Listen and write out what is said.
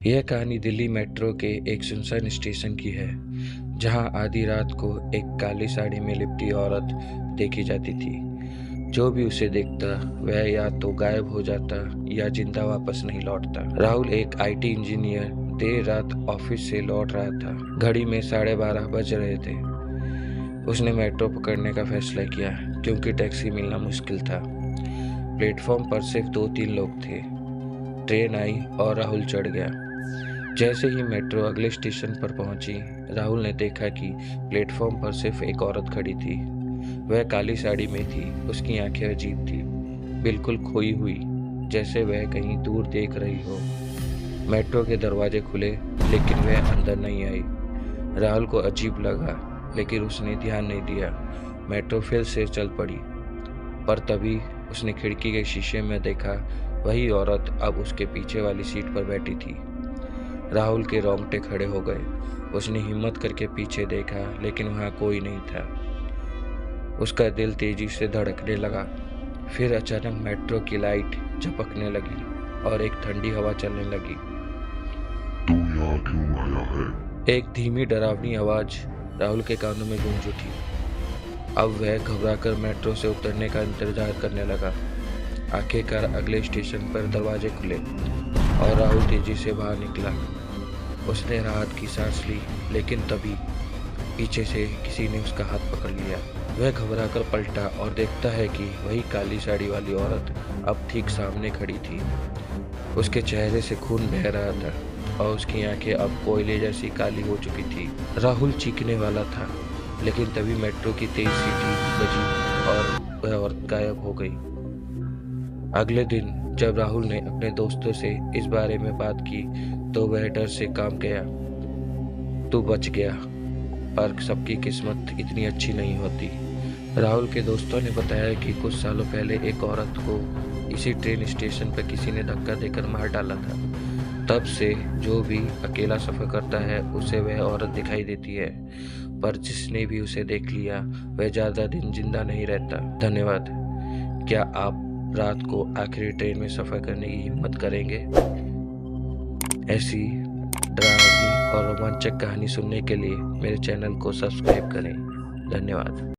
यह कहानी दिल्ली मेट्रो के एक सुनसान स्टेशन की है, जहां आधी रात को एक काली साड़ी में लिपटी औरत देखी जाती थी। जो भी उसे देखता वह या तो गायब हो जाता या जिंदा वापस नहीं लौटता। राहुल एक आईटी इंजीनियर देर रात ऑफिस से लौट रहा था। घड़ी में 12:30 बज रहे थे। उसने मेट्रो पकड़ने का फैसला किया क्योंकि टैक्सी मिलना मुश्किल था। प्लेटफॉर्म पर सिर्फ 2-3 लोग थे। ट्रेन आई और राहुल चढ़ गया। जैसे ही मेट्रो अगले स्टेशन पर पहुंची, राहुल ने देखा कि प्लेटफॉर्म पर सिर्फ एक औरत खड़ी थी। वह काली साड़ी में थी। उसकी आंखें अजीब थी, बिल्कुल खोई हुई, जैसे वह कहीं दूर देख रही हो। मेट्रो के दरवाजे खुले, लेकिन वह अंदर नहीं आई। राहुल को अजीब लगा, लेकिन उसने ध्यान नहीं दिया। मेट्रो फिर से चल पड़ी, पर तभी उसने खिड़की के शीशे में देखा, वही औरत अब उसके पीछे वाली सीट पर बैठी थी। राहुल के रोंगटे खड़े हो गए। उसने हिम्मत करके पीछे देखा, लेकिन वहां कोई नहीं था। उसका दिल तेजी से धड़कने लगा। फिर अचानक मेट्रो की लाइट झपकने लगी और एक ठंडी हवा चलने लगी। तू यहाँ क्यों आया है? एक धीमी डरावनी आवाज राहुल के कानों में गूंज उठी। अब वह घबराकर मेट्रो से उतरने का इंतजार करने लगा। आखिरकार अगले स्टेशन पर दरवाजे खुले और राहुल तेजी से बाहर निकला। उसने राहत की सांस ली, लेकिन तभी पीछे से किसी ने उसका हाथ पकड़ लिया। वह घबराकर पलटा और देखता है कि वही काली साड़ी वाली औरत अब ठीक सामने खड़ी थी। उसके चेहरे से खून बह रहा था और उसकी आंखें अब कोयले जैसी काली हो चुकी थी। राहुल चीखने वाला था, लेकिन तभी मेट्रो की तेज सीटी बजी और वह औरत गायब हो गई। अगले दिन जब राहुल ने अपने दोस्तों से इस बारे में बात की, तो वह डर से कांप गया। तू बच गया, पर सबकी किस्मत इतनी अच्छी नहीं होती। राहुल के दोस्तों ने बताया कि कुछ सालों पहले एक औरत को इसी ट्रेन स्टेशन पर किसी ने धक्का देकर मार डाला था। तब से जो भी अकेला सफर करता है, उसे वह औरत दिखाई देती है, पर जिसने भी उसे देख लिया वह ज्यादा दिन जिंदा नहीं रहता। धन्यवाद। क्या आप रात को आखिरी ट्रेन में सफर करने की हिम्मत करेंगे? ऐसी डरावनी और रोमांचक कहानी सुनने के लिए मेरे चैनल को सब्सक्राइब करें। धन्यवाद।